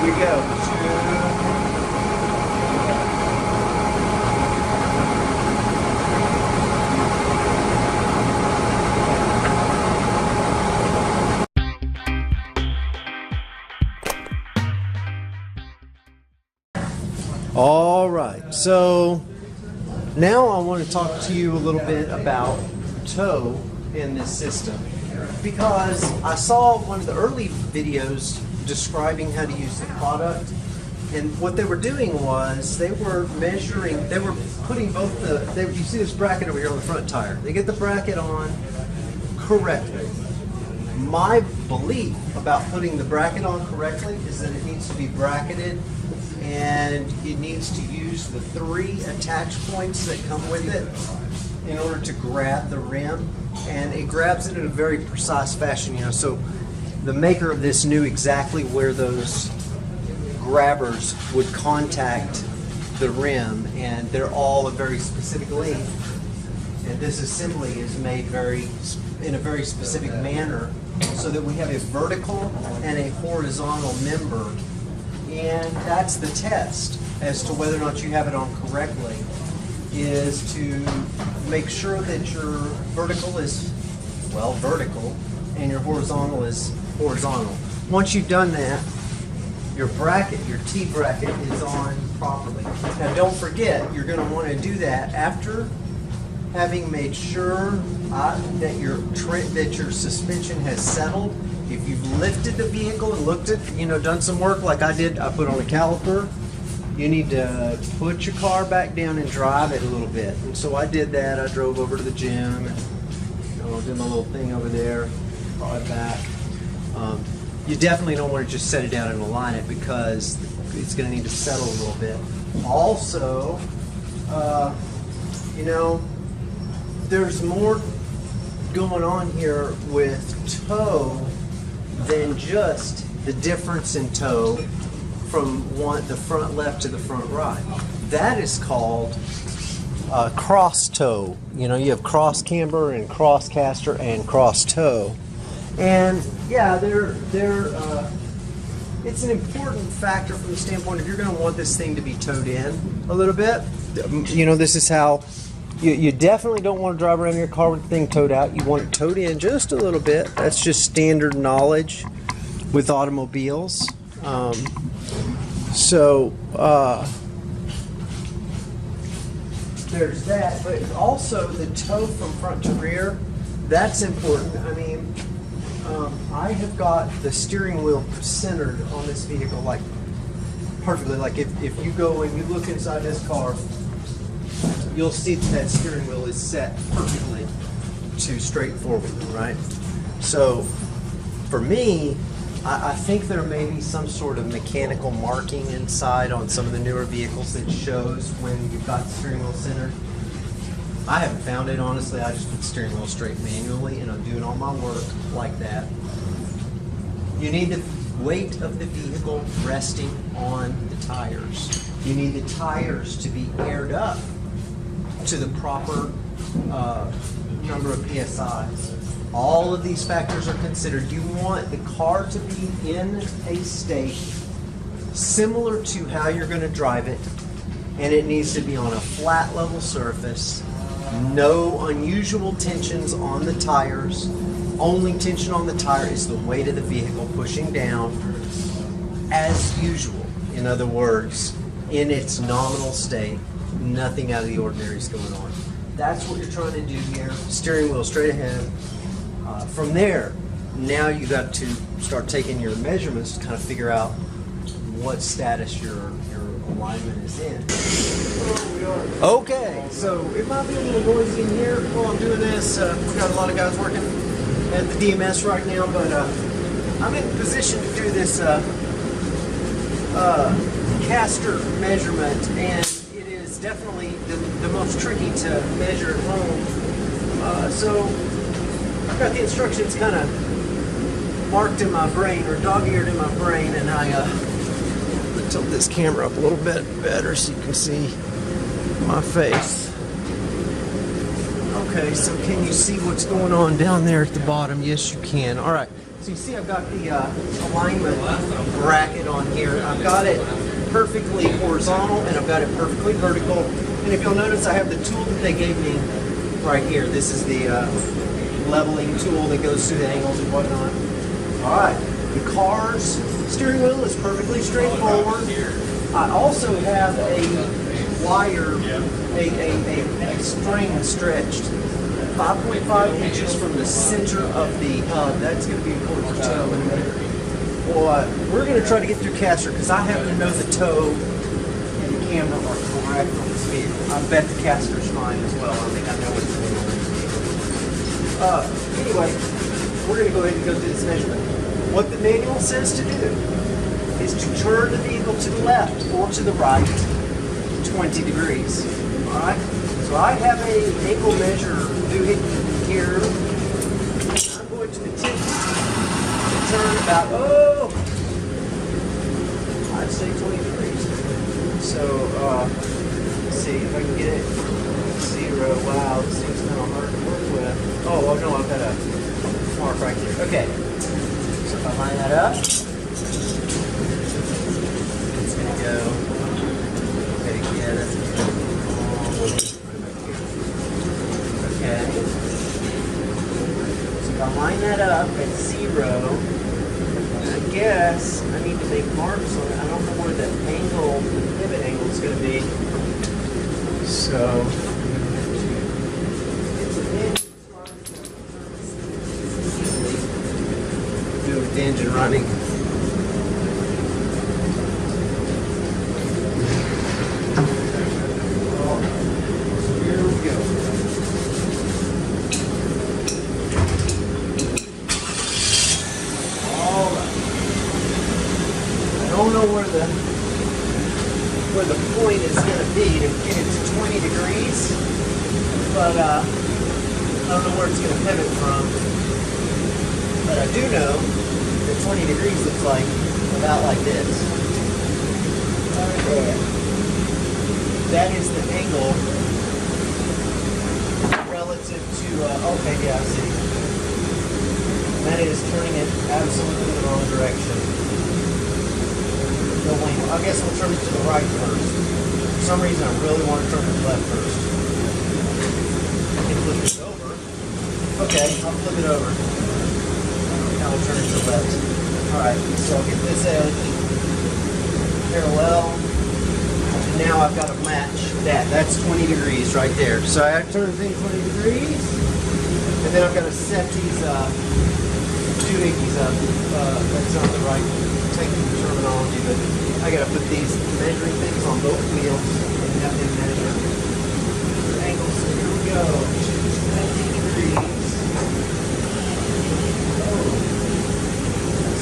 we go. All right, so now I want to talk to you a little bit about tow in this system, because I saw one of the early videos describing how to use the product, and what they were doing was they were measuring, they were putting both you see this bracket over here on the front tire. They get the bracket on correctly. My belief about putting the bracket on correctly is that it needs to be bracketed, and it needs to use the 3 attach points that come with it in order to grab the rim, and it grabs it in a very precise fashion, you know. So the maker of this knew exactly where those grabbers would contact the rim, and they're all a very specific length, and this assembly is made in a very specific manner so that we have a vertical and a horizontal member. And that's the test as to whether or not you have it on correctly, is to make sure that your vertical is, well, vertical, and your horizontal is horizontal. Once you've done that, your bracket, your T bracket, is on properly. Now don't forget, you're going to want to do that after having made sure that your suspension has settled. If you've lifted the vehicle and looked at, done some work like I did, I put on a caliper, you need to put your car back down and drive it a little bit. And so I did that. I drove over to the gym and did my little thing over there, brought it back. You definitely don't want to just set it down and align it, because it's going to need to settle a little bit. Also, there's more going on here with tow than just the difference in tow from the front left to the front right. That is called cross tow. You have cross camber and cross caster and cross tow. And yeah, it's an important factor from the standpoint if you're going to want this thing to be towed in a little bit. This is how you definitely don't want to drive around your car with the thing towed out. You want it towed in just a little bit. That's just standard knowledge with automobiles. There's that, but also the tow from front to rear, that's important. I mean, I have got the steering wheel centered on this vehicle like perfectly. Like if you go and you look inside this car, you'll see that steering wheel is set perfectly to straight forward, right? So for me, I think there may be some sort of mechanical marking inside on some of the newer vehicles that shows when you've got the steering wheel centered. I haven't found it, honestly. I just put the steering wheel straight manually, and I'm doing all my work like that. You need the weight of the vehicle resting on the tires. You need the tires to be aired up to the proper number of PSIs. All of these factors are considered. You want the car to be in a state similar to how you're going to drive it, and it needs to be on a flat level surface. No unusual tensions on the tires. Only tension on the tire is the weight of the vehicle pushing down as usual. In other words, in its nominal state, nothing out of the ordinary is going on. That's what you're trying to do here. Steering wheel straight ahead. From there, now you got to start taking your measurements to kind of figure out what status your alignment is in. Okay, so it might be a little noisy in here while I'm doing this. We've got a lot of guys working at the DMS right now, but I'm in position to do this caster measurement, and it is definitely the most tricky to measure at home. So I've got the instructions kind of marked in my brain, or dog-eared in my brain, and I tilt this camera up a little bit better so you can see my face. Okay, so can you see what's going on down there at the bottom? Yes, you can. All right, So you see I've got the alignment bracket on here. I've got it perfectly horizontal and I've got it perfectly vertical. And if you'll notice, I have the tool that they gave me right here. This is the leveling tool that goes through the angles and whatnot. All right, the car's steering wheel is perfectly straightforward. I also have a wire, a string stretched 5.5 inches from the center of the hub. That's going to be important to toe in a minute. Well, we're going to try to get through caster because I happen to know the toe and the camber are correct on this vehicle. I bet the caster's fine as well. I think I know what's going on. Anyway, we're going to go ahead and go through this measurement. What the manual says to do is to turn the vehicle to the left or to the right 20 degrees. All right? So I have a angle measure doohickey here. I'm going to attempt to turn about, I'd say 20 degrees. So, let's see if I can get it. 0. Wow, this thing's kind of hard to work with. Oh, well, no, I've got a mark right there. Okay. So if I line that up, it's going to go. Okay, yeah, that's going to go all the way right here. Okay. So if I line that up at 0, I guess I need to make marks on it. I don't know where the angle, the pivot angle is going to be. So, with the engine running. So here we go. All right. I don't know where the point is going to be to get it to 20 degrees, but I don't know where it's going to pivot from. But I do know that 20 degrees looks like about like this. Right there. That is the angle relative to, okay, yeah, I see. That is turning it absolutely the wrong direction. I guess we'll turn it to the right first. For some reason, I really want to turn it to the left first. I can flip it over. Okay, I'll flip it over. Now we'll turn it to the left. Alright, so I'll get this edge parallel. And now I've got to match that. That's 20 degrees right there. So I turn the thing 20 degrees. And then I've got to set these doohickeys up. That's not the right technical terminology, but I got to put these measuring things on both wheels and have them measure the angles. So here we go. 19 degrees.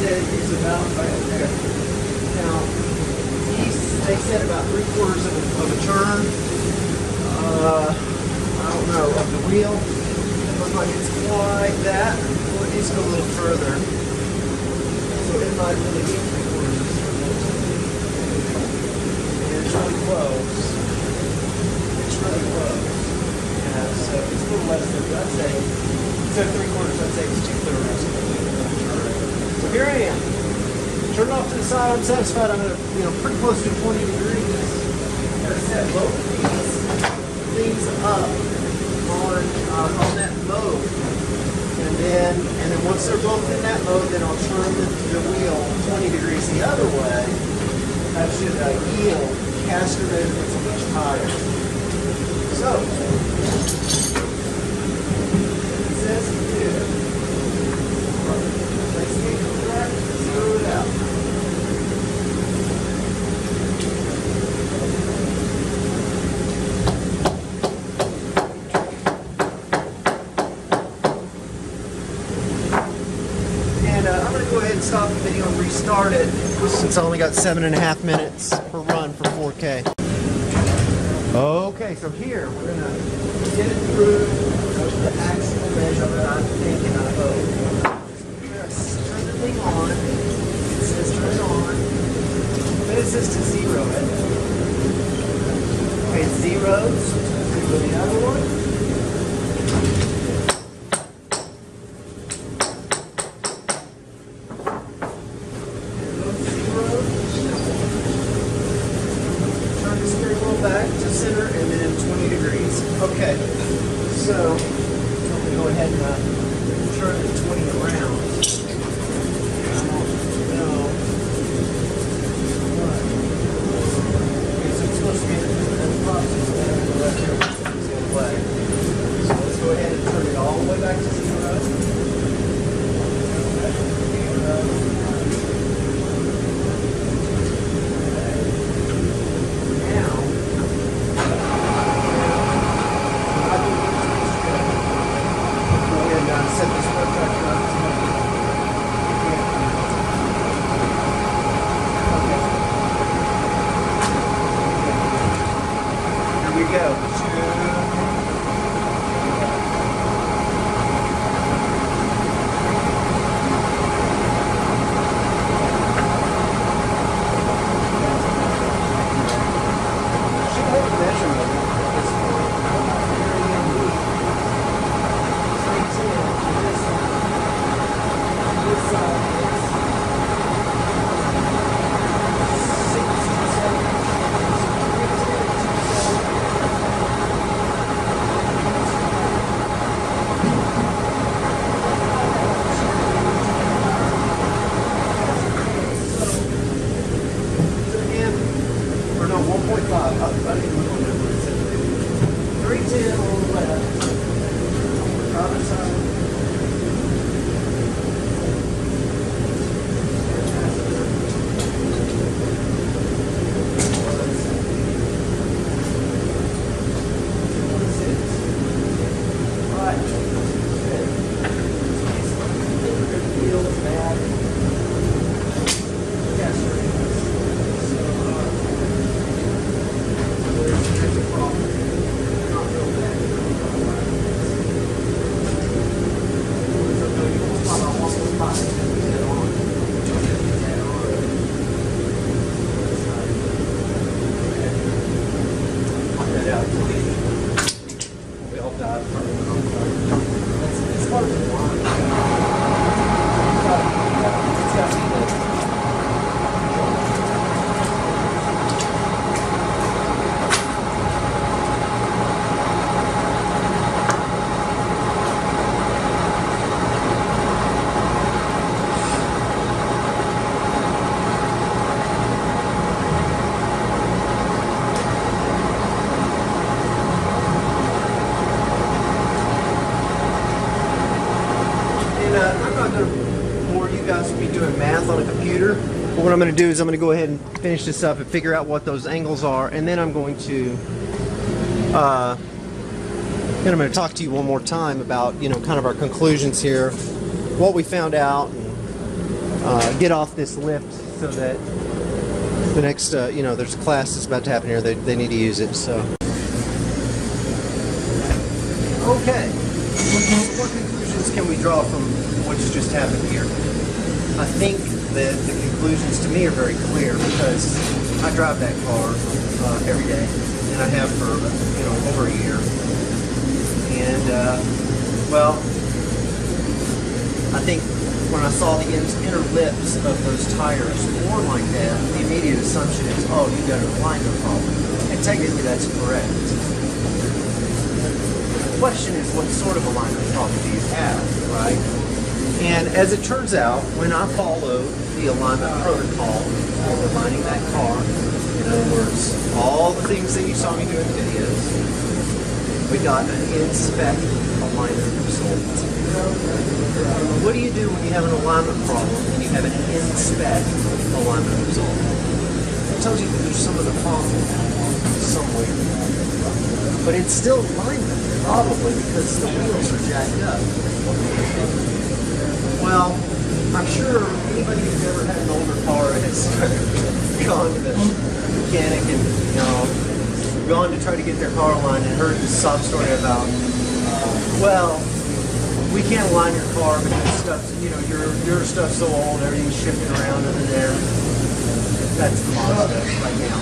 Is about right there. Now, they said about 3/4 of a turn. I don't know, of the wheel. It looks like it's quite that. Well, it needs to go a little further. So it might really be 3/4. And it's really close. It's really close. Yeah, so it's a little less than, I'd say, instead of 3/4, I'd say it's 2/3. So here I am. Turn it off to the side. I'm satisfied. I'm at pretty close to 20 degrees. I'm going to set both of these things up on that mode, and then once they're both in that mode, then I'll turn the wheel 20 degrees the other way. That should yield caster measurements much higher. So it says here. Zero it out. And I'm going to go ahead and stop the video and restart it since I only got 7.5 minutes per run for 4K. Okay, so here we're going to get it through the actual measurement I'm thinking I hope. Turn the thing on. It says turn on. But it says to 0 it. Okay, it's 0. So go the other one. center and then 20 degrees. Okay, so I'm going to go ahead and turn the 20 around. Okay, so it's supposed to be the process the other way. So let's go ahead and turn it all the way back to 0. What I'm going to do is I'm going to go ahead and finish this up and figure out what those angles are, and then I'm going to talk to you one more time about kind of our conclusions here, what we found out, and get off this lift so that the next there's a class that's about to happen here. They need to use it. So okay, what conclusions can we draw from what's just happened here? I think that the conclusions to me are very clear because I drive that car every day, and I have for over a year. And well, I think when I saw the inner lips of those tires worn like that, the immediate assumption is, oh, you got an alignment problem, and technically that's correct. The question is, what sort of alignment problem do you have, right? And as it turns out, when I followed the alignment protocol for aligning that car, in other words, all the things that you saw me do in the videos, we got an in-spec alignment result. What do you do when you have an alignment problem and you have an in-spec alignment result? It tells you that there's some of the problem somewhere. But it's still alignment, probably, because the wheels are jacked up. Well, I'm sure anybody who's ever had an older car has gone to the mechanic and gone to try to get their car aligned and heard this sob story about, well, we can't align your car because stuff's, your stuff's so old, everything's shifting around under there. That's the Mazda right now.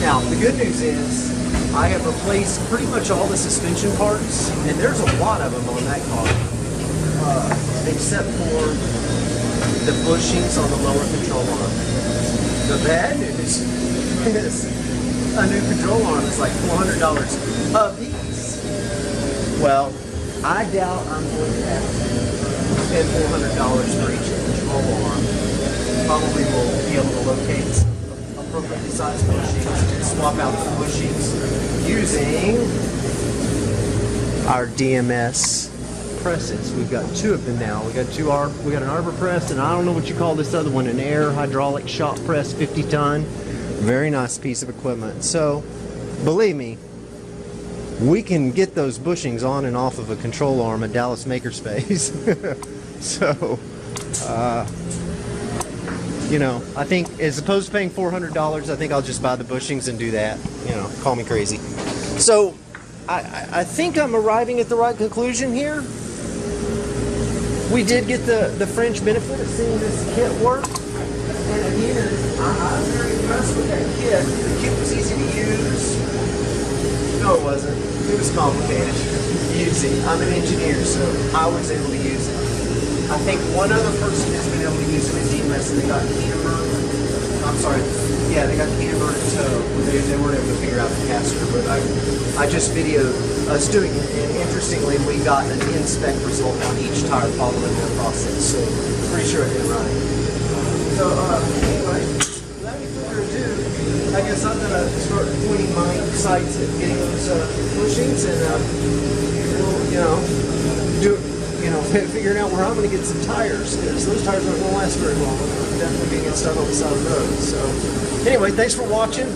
Now, the good news is I have replaced pretty much all the suspension parts, and there's a lot of them on that car. Except for the bushings on the lower control arm. The bad news is a new control arm is like $400 a piece. Well, I doubt I'm going to have to spend $400 for each control arm. Probably will be able to locate some appropriately sized bushings and swap out the bushings using our DMS presses. We've got two of them now. We got an arbor press, and I don't know what you call this other one, an air hydraulic shop press, 50 ton. Very nice piece of equipment. So believe me, we can get those bushings on and off of a control arm at Dallas Makerspace. So you know, I think as opposed to paying $400, I think I'll just buy the bushings and do that. You know, call me crazy. So I think I'm arriving at the right conclusion here. We did get the French benefit of seeing this kit work. And again, I'm very impressed with that kit. The kit was easy to use. No, it wasn't. It was complicated. Easy. I'm an engineer, so I was able to use it. I think one other person has been able to use it in DMS, and they got Camber. I'm sorry. Yeah, they got Camber and tow. They weren't able to figure out the caster, but I just videoed us doing it, and interestingly, we got an in-spec result on each tire following that process, so pretty sure I did it right. So, anyway, without any further ado, I guess I'm going to start pointing my sights at getting those bushings, and we'll, figuring out where I'm going to get some tires, because those tires aren't going to last very long. I'm definitely going to get stuck on the side of the road. So, anyway, thanks for watching.